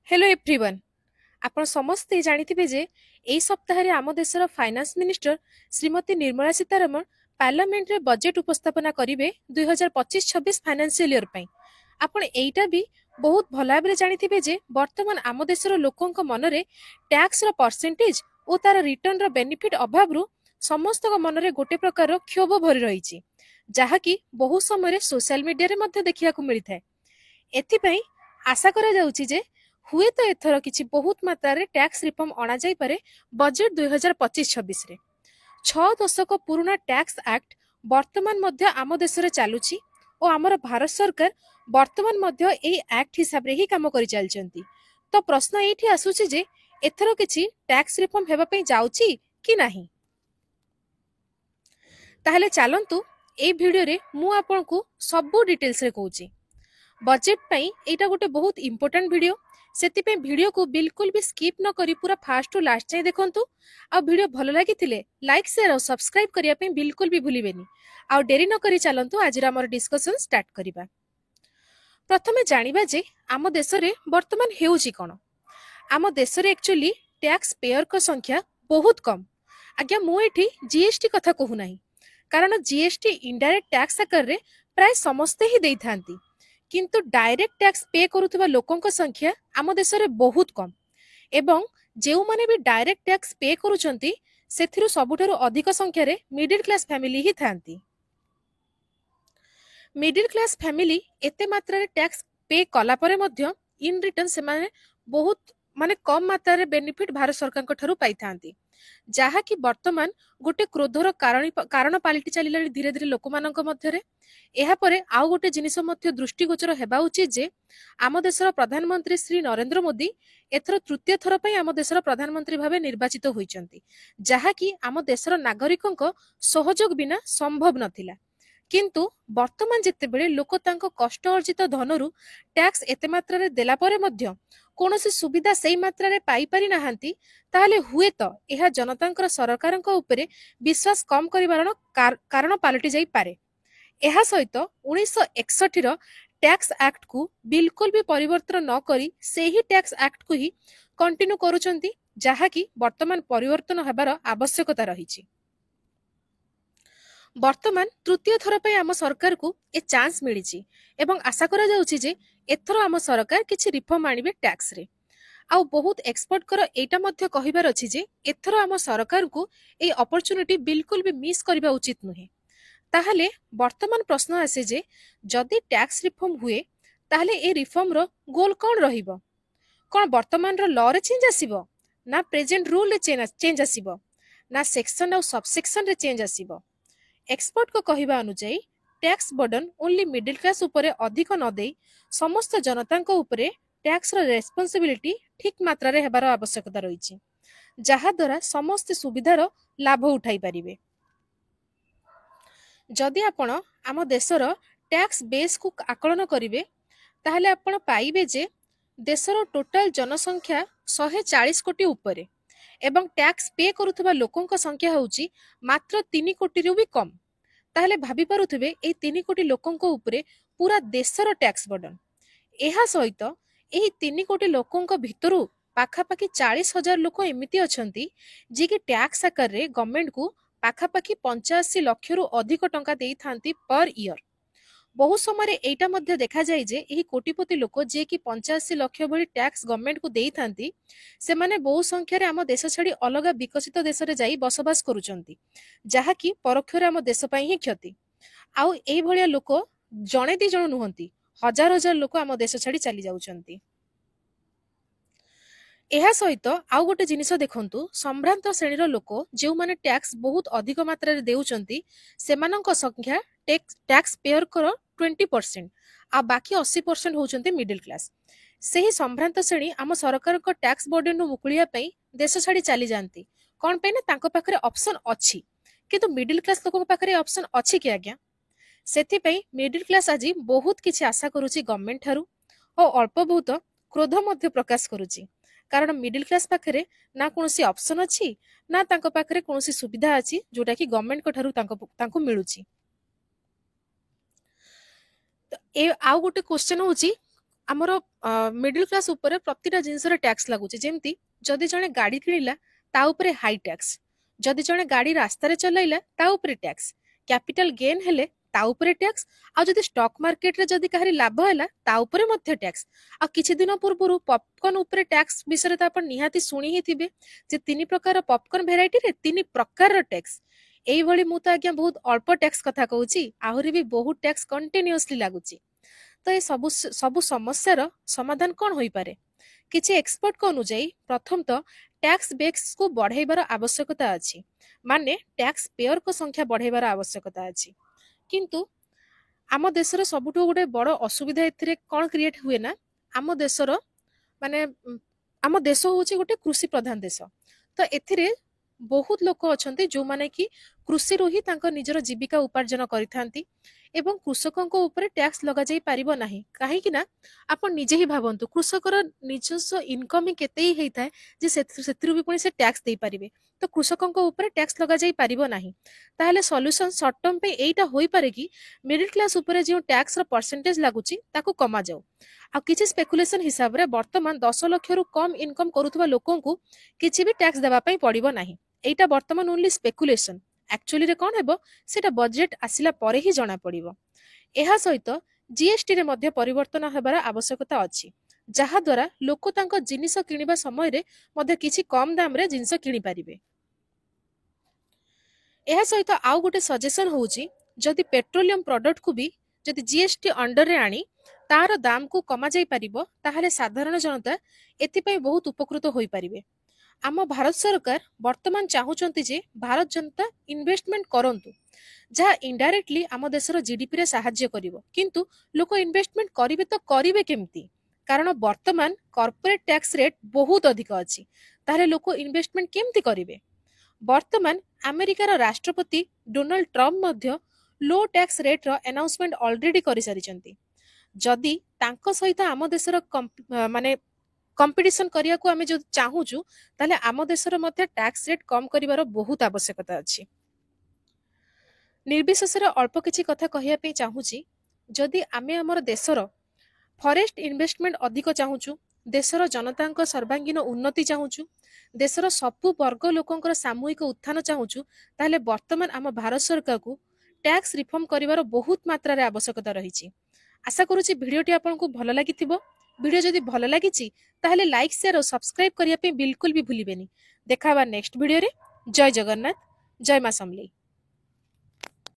Hello everyone. आपण समस्ते जानिथिबे जे एई सप्ताहरे आम देशर finance minister Shrimati Nirmala Sitharaman parliament रे बजेट उपस्थापना करिवे 2025-26 फाइनेंशियल ईयर पई। आपण एईटा भी बहुत भल भाबरे जानिथिबे जे वर्तमान आम देशर लोकंक मनरे टैक्स रो परसेंटेज ओ तार रिटर्न रो बेनिफिट अभावरु समस्त मनरे गोटे प्रकार क्षोभ भरी रहिछि, जहाँकि बहु समय सोशल मीडिया रे मध्य देखिया को मिलि थाए। एथिपई आशा करा जाउछि जे हुए तो एथर किछि बहुत मात्रा रे टैक्स रिफॉर्म अणा जाई पारे बजेट 2025-26 रे। 6 दशक पुराना टैक्स एक्ट वर्तमान मध्य आम देश रे चालुछि ओ हमर भारत सरकार वर्तमान मध्य एई एक्ट हिसाब रे ही काम करि चलचंती। तो प्रश्न एठी आसुछि जे एथर किछि टैक्स रिफॉर्म हेबा पई जाउछि कि नाही। ताहले चलंतु एई वीडियो रे मु आपनकु सब डिटेल्स रे कहूछि। बजेट पई एटा गोटे बहुत इंपोर्टेंट वीडियो, सेति पे वीडियो को बिल्कुल भी स्किप न करी पूरा फास्ट टू लास्ट जाए देखंतु। आ वीडियो भलो लागि थिले लाइक शेयर और सब्सक्राइब करिया पे बिल्कुल भी भूलिबेनी। आ डेरी न करी चलंतु आज हमर डिस्कशन स्टार्ट करिबा। प्रथमे जानिबा जे आम देश रे वर्तमान हेउची कोन। आम देश रे एक्चुअली टैक्स पेयर को संख्या बहुत कम। आज्ञा मु एठी जीएसटी कथा कहू नाही, कारण जीएसटी इनडायरेक्ट टैक्स आकार रे प्राय समस्ते ही देई थांती, किंतु डायरेक्ट टैक्स पे करुवा लोकों संख्या आम देश में बहुत कम। एवं जो माने भी डायरेक्ट टैक्स पे करुचंती सेथिरु सबुठारु अधिक संख्या रे मिडिल क्लास फैमिली ही थांती। मिडिल क्लास फैमिली एते मात्रा रे टैक्स पे कला परे मध्य इन रिटर्न से माने बहुत माने कम मात्रा रे बेनिफिट भारत सरकार को ठारु पाई थांती, जहा कि वर्तमान गोटे क्रोधर कारण पालिटी चलिला धीरे धीरे लोक मानक मध्य रे। एहा परे आउ गोटे जिनिस मध्य दृष्टिगोचर हेबा उचित जे आम देशर प्रधानमंत्री श्री नरेंद्र मोदी एथर तृतीय थर पई आम देशर प्रधानमंत्री भाबे निर्वाचित होइचंती, जहा कि आम देशर नागरिकंक सहयोग बिना संभव नथिला। किंतु वर्तमान जेते बेले लोक तांको कष्ट अर्जित धनरु टैक्स एते मात्रा रे देला परे मध्य कोनोसी सुविधा सेई मात्रा रे पाई पारि नाहांती, ताहले हुए तो एहा जनतांकर सरकारंक उपरे विश्वास कम करिबार कारण पालटि जाई पारे। एहा सहित 1961 रो टैक्स एक्ट को बिल्कुल भी परिवर्तन न करी सेही टैक्स एक्ट को ही कंटिन्यू करूचंती, जहा कि वर्तमान परिवर्तन हेबार आवश्यकता रहिछि। वर्तमान तृतीय थर पे आम सरकार को ए चांस मिली एवं आशा करा जाउछि जे एथरो आम सरकार किछि रिफॉर्म आनिबे टैक्स रे। आउ बहुत एक्सपर्ट कर एटा मध्य कहिबार अछि जे एथरो आम सरकार को ए अपॉर्चुनिटी बिल्कुल भी मिस करबा उचित नुहे। ताहले वर्तमान प्रश्न आसे जे जदि टैक्स रिफॉर्म हुए ताहले ए रिफॉर्म रो गोल कौन रहिबो। कौन वर्तमान रो लॉ रे चेंज आसीबो, ना प्रेजेंट रूल रे चेंज आसीबो, ना सेक्शन और सबसेक्शन रे चेंज आसीबो। एक्सपर्ट को कहिबा अनुसार tax burden only middle class उपरे अधिक न देई समस्त जनता उपरे टैक्स रो रेस्पोंसिबिलिटी ठीक मात्रा रे हेबार आवश्यकता रहिछि, जहा द्वारा समस्त सुविधार लाभ उठाई पारिबे। जदि आपण आम देशर टैक्स बेस को आकलन करिवे ताहले आपण पाइबे जे देशर टोटल जनसंख्या 140 कोटी उपरे एवं टैक्स पे करुवा लोकों संख्या होउची मात्र 3 कोटी रु भी कम। ताहले भाभी पारुथिबे ए 3 कोटी लोकों उपरे पूरा देशर टैक्स बर्डन। एहा सहित एही 3 कोटी लोकों भितरु पाखापाखी 40,000 लोक एमिति अछंती जे कि टैक्स आकार रे गवर्नमेंट को पाखापाखी 85 लाख रु अधिक टंका देई थांती पर ईयर। बहु समय एटा मध्य देखा जाय जे एही कोटिपति लोक जे कि 85 लाख भली टैक्स गवर्नमेंट को देई थांती से माने बहु संख्या रे आम देश छाड़ी अलग विकसित देश रे जाई बसबास करूचंती, जहा कि परोक्ष रे आम देश पई ही क्षति। आउ एही भलिया लोक जणे दी जण नुहंती, हजार हजार लोक आम देश छाड़ी चली जाउचंती। एहा सहित आउ गोटे जिनिस देखंतु, संभ्रांत श्रेणीर लोक जे माने टैक्स बहुत अधिक मात्रा रे देउचंती सेमानंक संख्या टैक्स पेयर कर 20% आ बाकी 80% होउचंती मिडिल क्लास। सेही संभ्रांत श्रेणी आम सरकार को टैक्स बर्डन मुकुलिया पई देश छाड़ी चली जानती। कोन पे ना तांको पाखरे ऑप्शन अछि, किंतु मिडिल क्लास लोक पाखरे ऑप्शन अछि कि आज्ञा। सेथि पई मिडिल क्लास आज बहुत किछि आशा करूची गवर्नमेंट थारु ओ अल्प बहुत क्रोध मध्य प्रकाश करूची, कारण मिडिल क्लास पाखरे ना कोनोसी ऑप्शन अछि ना तांको पाखरे कोनोसी सुविधा अछि जोटा कि गवर्नमेंट को ठारु तांको मिलुची। तो ए आउ गोटे क्वेश्चन होची ଆମର ମିଡିଲ କ୍ଲାସ ଉପରେ ପ୍ରତିଟା ଜିନିଷରେ ଟ୍ୟାକ୍ସ ଲାଗୁଛି। ଯେମିତି ଯଦି ଜଣେ ଗାଡି କିଣିଲା ତା ଉପରେ ହାଇ ଟ୍ୟାକ୍ସ, ଯଦି ଜଣେ ଗାଡି ରାସ୍ତାରେ ଚଲାଇଲା ତା ଉପରେ ଟ୍ୟାକ୍ସ, କ୍ୟାପିଟାଲ ଗେନ୍ ହେଲେ ତା ଉପରେ ଟ୍ୟାକ୍ସ, ଆଉ ଯଦି ଷ୍ଟକ୍ ମାର୍କେଟରେ ଯଦି କାହାରି ଲାଭ ହେଲା ତା ଉପରେ ମଧ୍ୟ ଟ୍ୟାକ୍ସ। ଆଉ କିଛି ଦିନ ପୂର୍ବରୁ ପପକର୍ନ ଉପରେ ଟ୍ୟାକ୍ସ ବିଷୟରେ ତ ଆପଣ ନିହାତି ଶୁଣି ହିଁ ଥିବେ ଯେ 3 ପ୍ରକାର ପପକର୍ନ ଭେରାଇଟିରେ 3 ପ୍ରକାରର ଟ୍ୟାକ୍ସ। ଏଇଭଳି ମୁଁ ତ ଆଜ୍ଞା ବହୁତ ଅଳ୍ପ ଟ୍ୟାକ୍ସ କଥା କହୁଛି, ଆହୁରି ବି ବହୁତ ଟ୍ୟାକ୍ସ କଣ୍ଟିନ୍ୟୁଅସଲି ଲାଗୁଛି। ତ ଏ ସବୁ ସମସ୍ୟାର ସମାଧାନ କଣ ହୋଇପାରେ? କିଛି ଏକ୍ସପର୍ଟଙ୍କ ଅନୁଯାୟୀ ପ୍ରଥମତଃ ଟ୍ୟାକ୍ସ ବେସ୍କୁ ବଢାଇବାର ଆବଶ୍ୟକତା ଅଛି, ମାନେ ଟ୍ୟାକ୍ସ ପେୟରଙ୍କ ସଂଖ୍ୟା ବଢାଇବାର ଆବଶ୍ୟକତା ଅଛି। କିନ୍ତୁ ଆମ ଦେଶର ସବୁଠୁ ଗୋଟେ ବଡ ଅସୁବିଧା ଏଥିରେ କଣ କ୍ରିଏଟ ହୁଏ ନା, ଆମ ଦେଶର ମାନେ ଆମ ଦେଶ ହଉଛି ଗୋଟେ କୃଷି ପ୍ରଧାନ ଦେଶ। ତ ଏଥିରେ ବହୁତ ଲୋକ ଅଛନ୍ତି ଯୋଉମାନେ କି କୃଷିରୁ ହିଁ ତାଙ୍କ ନିଜର ଜୀବିକା ଉପାର୍ଜନ କରିଥାନ୍ତି ଏବଂ କୃଷକଙ୍କ ଉପରେ ଟ୍ୟାକ୍ସ ଲଗାଯାଇ ପାରିବ ନାହିଁ। କାହିଁକି ନା ଆପଣ ନିଜେ ହିଁ ଭାବନ୍ତୁ, କୃଷକର ନିଜସ୍ୱ ଇନକମ ହିଁ କେତେ ହିଁ ହେଇଥାଏ ଯେ ସେଥିରୁ ବି ପୁଣି ସେ ଟ୍ୟାକ୍ସ ଦେଇପାରିବେ। ତ କୃଷକଙ୍କ ଉପରେ ଟ୍ୟାକ୍ସ ଲଗାଯାଇ ପାରିବ ନାହିଁ। ତାହେଲେ ସଲ୍ୟୁସନ ସର୍ଟ ଟର୍ମ ପାଇଁ ଏଇଟା ହୋଇପାରେ କି ମିଡିଲ କ୍ଲାସ ଉପରେ ଯେଉଁ ଟ୍ୟାକ୍ସର ପରସେଣ୍ଟେଜ ଲାଗୁଛି ତାକୁ କମାଯାଉ। ଆଉ କିଛି ସ୍ପେକୁଲେସନ ହିସାବରେ ବର୍ତ୍ତମାନ 10 ଲକ୍ଷରୁ କମ ଇନକମ କରୁଥିବା ଲୋକଙ୍କୁ କିଛି ବି ଟ୍ୟାକ୍ସ ଦେବା ପାଇଁ ପଡିବ ନାହିଁ। ଏଇଟା ବର୍ତ୍ତମାନ ଓନ୍ଲି ସ୍ପେକୁଲେସନ। ଆକ୍ଚୁଆଲିରେ କଣ ହେବ ସେଇଟା ବଜେଟ ଆସିଲା ପରେ ହିଁ ଜଣା ପଡିବ। ଏହା ସହିତ ଜିଏସଟିରେ ମଧ୍ୟ ପରିବର୍ତ୍ତନ ହେବାର ଆବଶ୍ୟକତା ଅଛି, ଯାହା ଦ୍ୱାରା ଲୋକ ତାଙ୍କ ଜିନିଷ କିଣିବା ସମୟରେ ମଧ୍ୟ କିଛି କମ ଦାମରେ ଜିନିଷ କିଣିପାରିବେ। ଏହା ସହିତ ଆଉ ଗୋଟେ ସଜେସନ ହଉଛି, ଯଦି ପେଟ୍ରୋଲିୟମ ପ୍ରଡକ୍ଟକୁ ବି ଯଦି ଜିଏସଟି ଅଣ୍ଡରରେ ଆଣି ତାର ଦାମକୁ କମାଯାଇ ପାରିବ, ତାହେଲେ ସାଧାରଣ ଜନତା ଏଥିପାଇଁ ବହୁତ ଉପକୃତ ହୋଇପାରିବେ। ଆମ ଭାରତ ସରକାର ବର୍ତ୍ତମାନ ଚାହୁଁଛନ୍ତି ଯେ ଭାରତ ଜନତା ଇନଭେଷ୍ଟମେଣ୍ଟ କରନ୍ତୁ, ଯାହା ଇନଡାଇରେକ୍ଟଲି ଆମ ଦେଶର ଜିଡିପିରେ ସାହାଯ୍ୟ କରିବ। କିନ୍ତୁ ଲୋକ ଇନଭେଷ୍ଟମେଣ୍ଟ କରିବେ ତ କରିବେ କେମିତି? କାରଣ ବର୍ତ୍ତମାନ କର୍ପୋରେଟ ଟ୍ୟାକ୍ସ ରେଟ୍ ବହୁତ ଅଧିକ ଅଛି। ତାହେଲେ ଲୋକ ଇନଭେଷ୍ଟମେଣ୍ଟ କେମିତି କରିବେ? ବର୍ତ୍ତମାନ ଆମେରିକାର ରାଷ୍ଟ୍ରପତି ଡୋନାଲ୍ଡ ଟ୍ରମ୍ପ ମଧ୍ୟ ଲୋ ଟ୍ୟାକ୍ସ ରେଟ୍ର ଆନାଉନ୍ସମେଣ୍ଟ ଅଲରେଡି କରିସାରିଛନ୍ତି। ଯଦି ତାଙ୍କ ସହିତ ଆମ ଦେଶର ମାନେ କମ୍ପିଟିସନ କରିବାକୁ ଆମେ ଯଦି ଚାହୁଁଛୁ, ତାହେଲେ ଆମ ଦେଶର ମଧ୍ୟ ଟ୍ୟାକ୍ସ ରେଟ୍ କମ କରିବାର ବହୁତ ଆବଶ୍ୟକତା ଅଛି। ନିର୍ବିଶେଷରେ ଅଳ୍ପ କିଛି କଥା କହିବା ପାଇଁ ଚାହୁଁଛି, ଯଦି ଆମେ ଆମର ଦେଶର ଫରେଷ୍ଟ ଇନଭେଷ୍ଟମେଣ୍ଟ ଅଧିକ ଚାହୁଁଛୁ, ଦେଶର ଜନତାଙ୍କ ସର୍ବାଙ୍ଗୀନ ଉନ୍ନତି ଚାହୁଁଛୁ, ଦେଶର ସବୁ ବର୍ଗ ଲୋକଙ୍କର ସାମୂହିକ ଉତ୍ଥାନ ଚାହୁଁଛୁ, ତାହେଲେ ବର୍ତ୍ତମାନ ଆମ ଭାରତ ସରକାରକୁ ଟ୍ୟାକ୍ସ ରିଫର୍ମ କରିବାର ବହୁତ ମାତ୍ରାରେ ଆବଶ୍ୟକତା ରହିଛି। ଆଶା କରୁଛି ଭିଡିଓଟି ଆପଣଙ୍କୁ ଭଲ ଲାଗିଥିବ। ଭିଡିଓ ଯଦି ଭଲ ଲାଗିଛି ତାହେଲେ ଲାଇକ୍, ସେୟାର ଓ ସବସ୍କ୍ରାଇବ କରିବା ପାଇଁ ବିଲକୁଲ ବି ଭୁଲିବେନି। ଦେଖା ହେବା ନେକ୍ସଟ ଭିଡିଓରେ। ଜୟ ଜଗନ୍ନାଥ, ଜୟ ମା ସମଲେଇ।